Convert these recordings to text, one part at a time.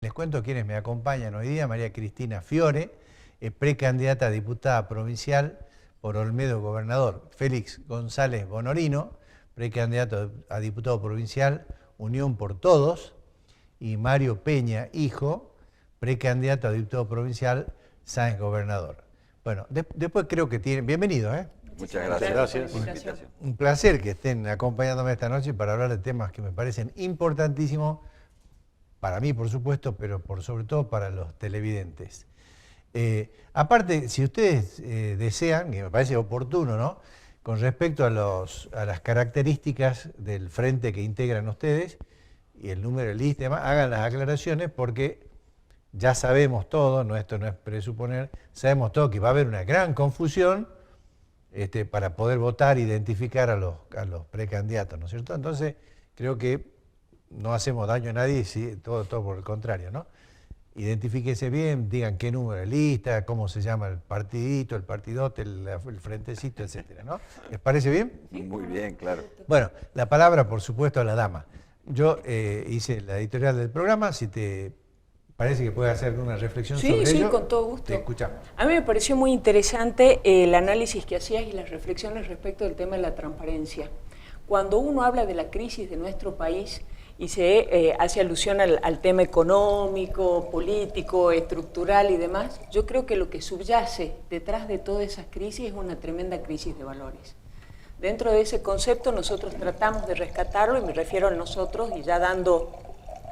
Les cuento quienes me acompañan hoy día. María Cristina Fiore, precandidata a diputada provincial por Olmedo Gobernador. Félix González Bonorino, precandidato a diputado provincial, Unión por Todos. Y Mario Peña, hijo, precandidato a diputado provincial, Sáenz Gobernador. Bueno, después creo que tienen... Bienvenidos, ¿eh? Muchas gracias. Un placer que estén acompañándome esta noche para hablar de temas que me parecen importantísimos para mí, por supuesto, pero sobre todo para los televidentes. Aparte, si ustedes desean, que me parece oportuno, ¿no?, con respecto a las características del frente que integran ustedes y el número de lista y demás, hagan las aclaraciones porque ya sabemos todo, no, esto no es presuponer, sabemos todo que va a haber una gran confusión para poder votar e identificar a los precandidatos, ¿no es cierto? Entonces, creo que no hacemos daño a nadie, sí, todo por el contrario, ¿no? Identifíquense bien, digan qué número de lista, cómo se llama el partidito, el partidote, el frentecito, etcétera, ¿no? ¿Les parece bien? Muy bien, claro. Bueno, la palabra, por supuesto, a la dama. Yo hice la editorial del programa, si te parece que puedes hacer una reflexión sobre ello. Sí, con todo gusto. Te escuchamos. A mí me pareció muy interesante el análisis que hacías y las reflexiones respecto del tema de la transparencia. Cuando uno habla de la crisis de nuestro país y se hace alusión al tema económico, político, estructural y demás, yo creo que lo que subyace detrás de todas esas crisis es una tremenda crisis de valores. Dentro de ese concepto nosotros tratamos de rescatarlo, y me refiero a nosotros, y ya dando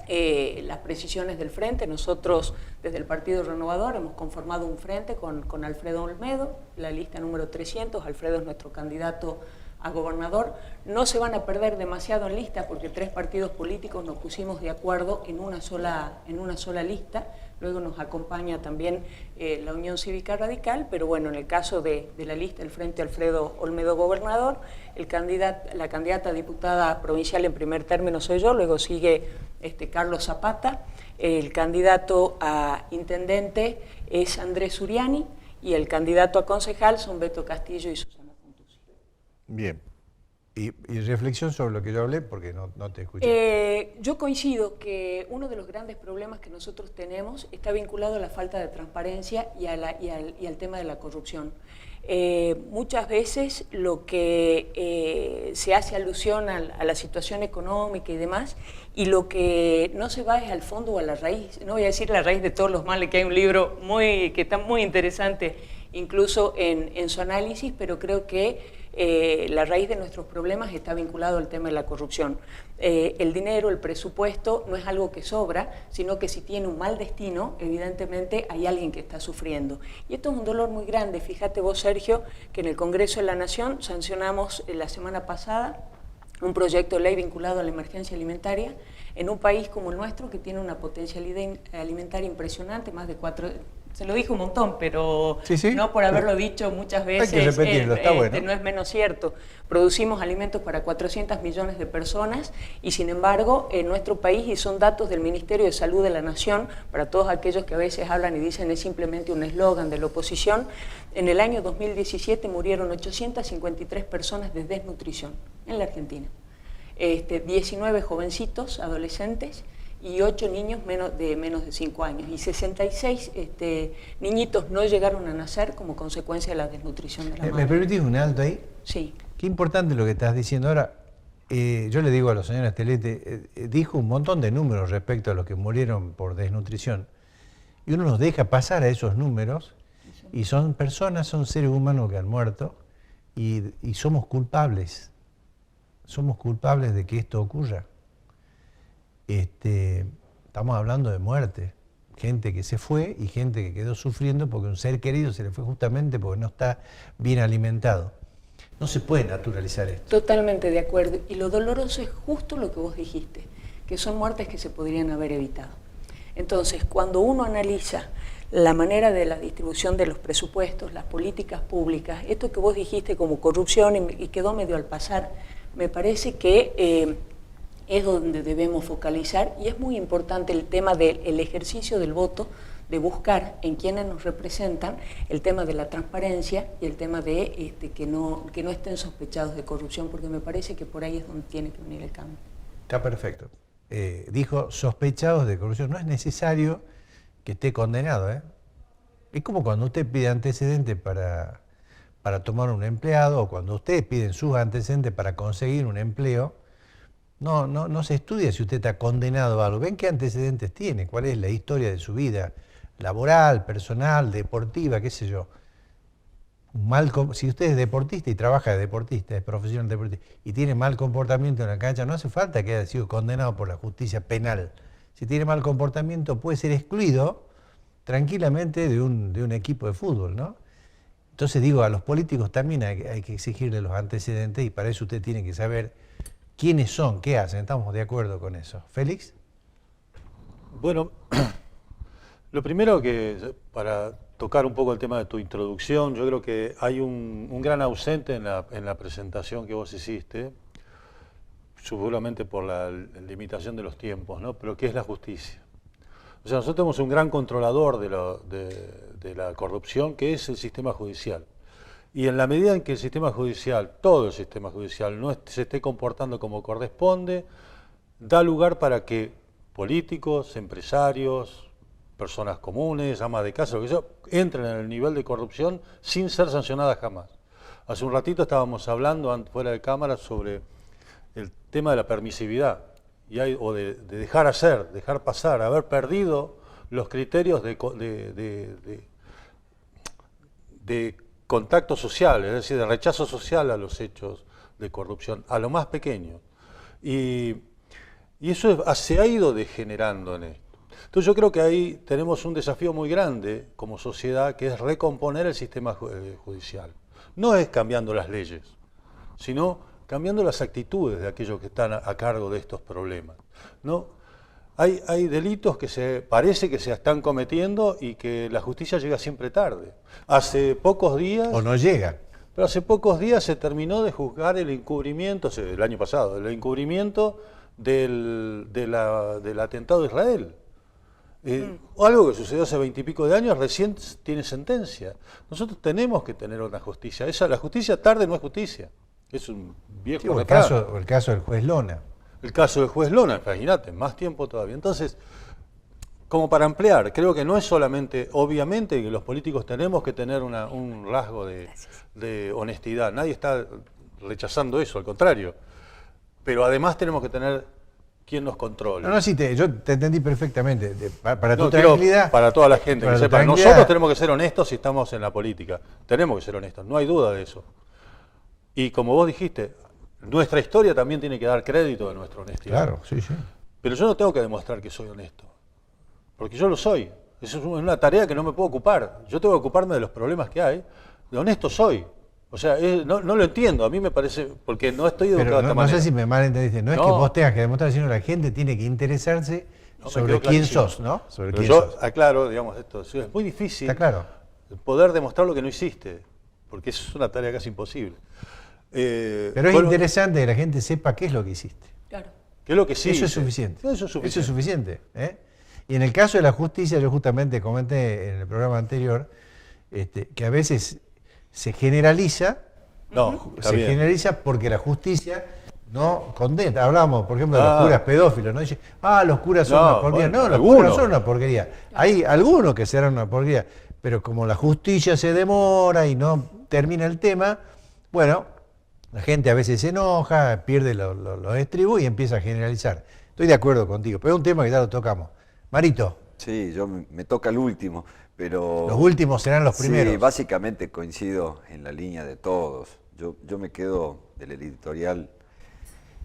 las precisiones del frente, nosotros desde el Partido Renovador hemos conformado un frente con Alfredo Olmedo, la lista número 300, Alfredo es nuestro candidato a gobernador. No se van a perder demasiado en lista porque 3 partidos políticos nos pusimos de acuerdo en una sola lista. Luego nos acompaña también la Unión Cívica Radical, pero bueno, en el caso de la lista del Frente Alfredo Olmedo Gobernador, la candidata a diputada provincial en primer término soy yo, luego sigue Carlos Zapata, el candidato a intendente es Andrés Uriani y el candidato a concejal son Beto Castillo y Susana. Bien. Y reflexión sobre lo que yo hablé, porque no te escuché. Yo coincido que uno de los grandes problemas que nosotros tenemos está vinculado a la falta de transparencia y al tema de la corrupción. Muchas veces lo que se hace alusión a la situación económica y demás, y lo que no se va es al fondo o a la raíz. No voy a decir la raíz de todos los males, que hay un libro que está muy interesante, incluso en su análisis, pero creo que la raíz de nuestros problemas está vinculado al tema de la corrupción. El dinero, el presupuesto, no es algo que sobra, sino que si tiene un mal destino, evidentemente hay alguien que está sufriendo. Y esto es un dolor muy grande. Fíjate vos, Sergio, que en el Congreso de la Nación sancionamos la semana pasada un proyecto de ley vinculado a la emergencia alimentaria en un país como el nuestro, que tiene una potencialidad alimentaria impresionante, más de 4... Se lo dije un montón, pero sí, no por haberlo dicho muchas veces, hay que repetirlo, está bueno. No es menos cierto. Producimos alimentos para 400 millones de personas y sin embargo en nuestro país, y son datos del Ministerio de Salud de la Nación, para todos aquellos que a veces hablan y dicen es simplemente un eslogan de la oposición, en el año 2017 murieron 853 personas de desnutrición en la Argentina. 19 jovencitos, adolescentes, y 8 niños de menos de 5 años, y 66 niñitos no llegaron a nacer como consecuencia de la desnutrición de la madre. ¿Me permitís un alto ahí? Sí. Qué importante lo que estás diciendo ahora. Yo le digo a los señores Telete, dijo un montón de números respecto a los que murieron por desnutrición, y uno nos deja pasar a esos números, y son personas, son seres humanos que han muerto, y somos culpables de que esto ocurra. Estamos hablando de muerte, gente que se fue y gente que quedó sufriendo porque un ser querido se le fue justamente porque no está bien alimentado. No se puede naturalizar esto. Totalmente de acuerdo, y lo doloroso es justo lo que vos dijiste, que son muertes que se podrían haber evitado. Entonces, cuando uno analiza la manera de la distribución de los presupuestos, las políticas públicas, esto que vos dijiste como corrupción y quedó medio al pasar, me parece que es donde debemos focalizar, y es muy importante el tema del ejercicio del voto, de buscar en quienes nos representan el tema de la transparencia y el tema de que no estén sospechados de corrupción, porque me parece que por ahí es donde tiene que venir el cambio. Está perfecto. dijo sospechados de corrupción. No es necesario que esté condenado, ¿eh? Es como cuando usted pide antecedentes para tomar un empleado, o cuando ustedes piden sus antecedentes para conseguir un empleo. No se estudia si usted está condenado a algo. Ven qué antecedentes tiene, cuál es la historia de su vida laboral, personal, deportiva, qué sé yo. Si usted es deportista y trabaja de deportista, es profesional deportista, y tiene mal comportamiento en la cancha, no hace falta que haya sido condenado por la justicia penal. Si tiene mal comportamiento, puede ser excluido tranquilamente de un equipo de fútbol, ¿no? Entonces digo, a los políticos también hay que exigirle los antecedentes, y para eso usted tiene que saber quiénes son, qué hacen. Estamos de acuerdo con eso. ¿Félix? Bueno, lo primero que, para tocar un poco el tema de tu introducción, yo creo que hay un gran ausente en la presentación que vos hiciste, seguramente por la limitación de los tiempos, ¿no? Pero ¿qué es la justicia? O sea, nosotros tenemos un gran controlador de la corrupción, que es el sistema judicial. Y en la medida en que el sistema judicial, todo el sistema judicial, no se esté comportando como corresponde, da lugar para que políticos, empresarios, personas comunes, amas de casa, lo que sea, entren en el nivel de corrupción sin ser sancionadas jamás. Hace un ratito estábamos hablando fuera de cámara sobre el tema de la permisividad o de dejar hacer, dejar pasar, haber perdido los criterios de contacto social, es decir, de rechazo social a los hechos de corrupción, a lo más pequeño. Y eso se ha ido degenerando en esto. Entonces yo creo que ahí tenemos un desafío muy grande como sociedad, que es recomponer el sistema judicial. No es cambiando las leyes, sino cambiando las actitudes de aquellos que están a cargo de estos problemas, ¿no? Hay delitos que parece que se están cometiendo y que la justicia llega siempre tarde. Hace pocos días... O no llega. Pero hace pocos días se terminó de juzgar el encubrimiento, el año pasado, el encubrimiento del atentado de Israel. Algo que sucedió hace 20 y pico de años, recién tiene sentencia. Nosotros tenemos que tener una justicia. La justicia tarde no es justicia. Es un viejo refrán. El caso del juez Lona. El caso del juez Lona, imagínate, más tiempo todavía. Entonces, como para ampliar, creo que no es solamente, obviamente, que los políticos tenemos que tener un rasgo de honestidad. Nadie está rechazando eso, al contrario. Pero además tenemos que tener quien nos controle. No, sí, yo te entendí perfectamente. Para tu tranquilidad. Para toda la gente que sepa, nosotros tenemos que ser honestos si estamos en la política. Tenemos que ser honestos, no hay duda de eso. Y como vos dijiste, nuestra historia también tiene que dar crédito de nuestra honestidad. Claro, sí, sí. Pero yo no tengo que demostrar que soy honesto, porque yo lo soy. Eso es una tarea que no me puedo ocupar. Yo tengo que ocuparme de los problemas que hay. De honesto soy. O sea, no lo entiendo. A mí me parece, porque no estoy educado de esta manera. No sé si me malentendiste. No es que vos tengas que demostrar, sino la gente tiene que interesarse sobre quién sos, ¿no? Sobre quién sos. Aclaro, digamos, esto. Es muy difícil poder demostrar lo que no hiciste, porque eso es una tarea casi imposible. Pero es interesante que la gente sepa qué es lo que hiciste. Claro. ¿Qué es lo que sí? Eso es suficiente. Eso es suficiente. Eso es suficiente. Y en el caso de la justicia, yo justamente comenté en el programa anterior que a veces se generaliza. Generaliza porque la justicia no condena. Hablamos, por ejemplo, de los curas pedófilos, ¿no? Dice, los curas son una porquería. No, los curas son una porquería. Hay algunos que serán una porquería, pero como la justicia se demora y no termina el tema, bueno, la gente a veces se enoja, pierde los estribos y empieza a generalizar. Estoy de acuerdo contigo, pero es un tema que ya lo tocamos. Marito. Sí, me toca el último, pero... Los últimos serán los primeros. Sí, básicamente coincido en la línea de todos. Yo me quedo del editorial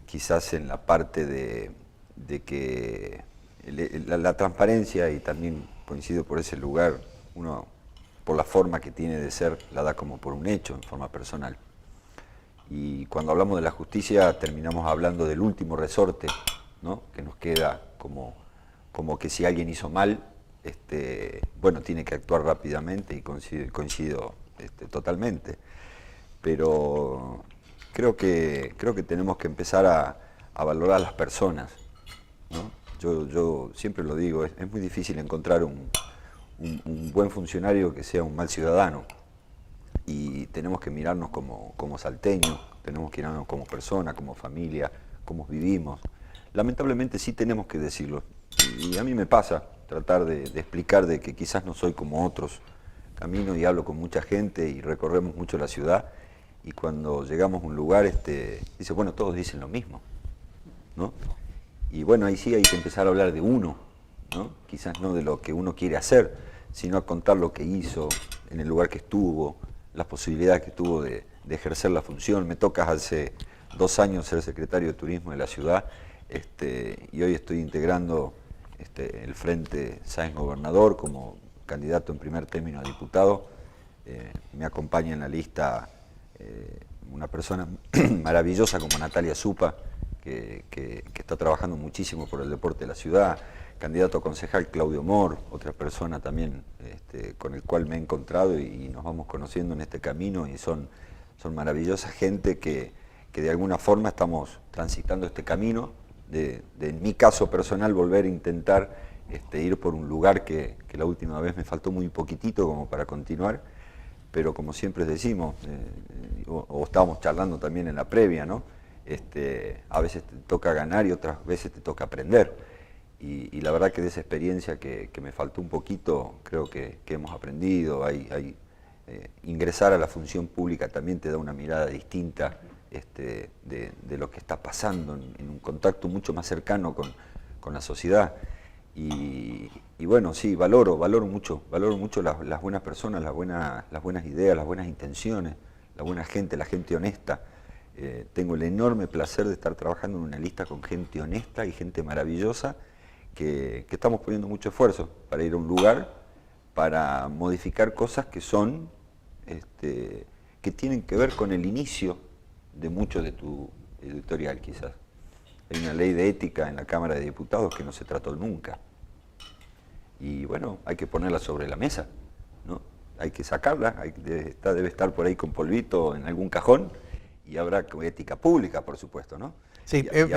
quizás en la parte de que la transparencia, y también coincido por ese lugar, uno por la forma que tiene de ser, la da como por un hecho en forma personal. Y cuando hablamos de la justicia terminamos hablando del último resorte, ¿no? Que nos queda como que si alguien hizo mal, bueno, tiene que actuar rápidamente, y coincido totalmente. Pero creo que tenemos que empezar a valorar a las personas, ¿no? Yo siempre lo digo, es muy difícil encontrar un buen funcionario que sea un mal ciudadano. Y tenemos que mirarnos como salteños, tenemos que mirarnos como personas, como familia, cómo vivimos. lamentablemente sí tenemos que decirlo. Y a mí me pasa tratar de explicar de que quizás no soy como otros. Camino y hablo con mucha gente y recorremos mucho la ciudad, y cuando llegamos a un lugar, dice, bueno, todos dicen lo mismo, ¿no? Y bueno, ahí sí hay que empezar a hablar de uno, ¿no? Quizás no de lo que uno quiere hacer, sino a contar lo que hizo, en el lugar que estuvo, las posibilidades que tuvo de ejercer la función. Me toca hace 2 años ser secretario de Turismo de la ciudad, y hoy estoy integrando el Frente Sáenz Gobernador como candidato en primer término a diputado. Me acompaña en la lista una persona maravillosa como Natalia Supa, que está trabajando muchísimo por el deporte de la ciudad, candidato a concejal Claudio Mor, otra persona también con el cual me he encontrado y nos vamos conociendo en este camino, y son maravillosa gente que de alguna forma estamos transitando este camino, en mi caso personal, volver a intentar ir por un lugar que la última vez me faltó muy poquitito como para continuar, pero como siempre decimos, o estábamos charlando también en la previa, ¿no? A veces te toca ganar y otras veces te toca aprender. Y la verdad que de esa experiencia que me faltó un poquito, creo que hemos aprendido. Ingresar a la función pública también te da una mirada distinta de lo que está pasando, en un contacto mucho más cercano con la sociedad. Y bueno, sí, valoro mucho las buenas personas, las buenas ideas, las buenas intenciones, la buena gente, la gente honesta. Tengo el enorme placer de estar trabajando en una lista con gente honesta y gente maravillosa, que estamos poniendo mucho esfuerzo para ir a un lugar, para modificar cosas que son, que tienen que ver con el inicio de mucho de tu editorial quizás. Hay una ley de ética en la Cámara de Diputados que no se trató nunca. Y bueno, hay que ponerla sobre la mesa, ¿no? Hay que sacarla, debe estar por ahí con polvito en algún cajón, y habrá ética pública, por supuesto, ¿no? Sí, y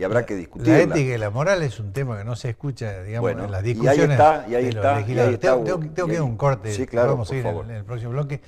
habrá que discutirla. La ética y la moral es un tema que no se escucha, digamos, Bueno, en las discusiones y ahí de los está, legisladores. y ahí está, Tengo que ir a un corte, sí, claro, vamos a por ir favor. en el próximo bloque.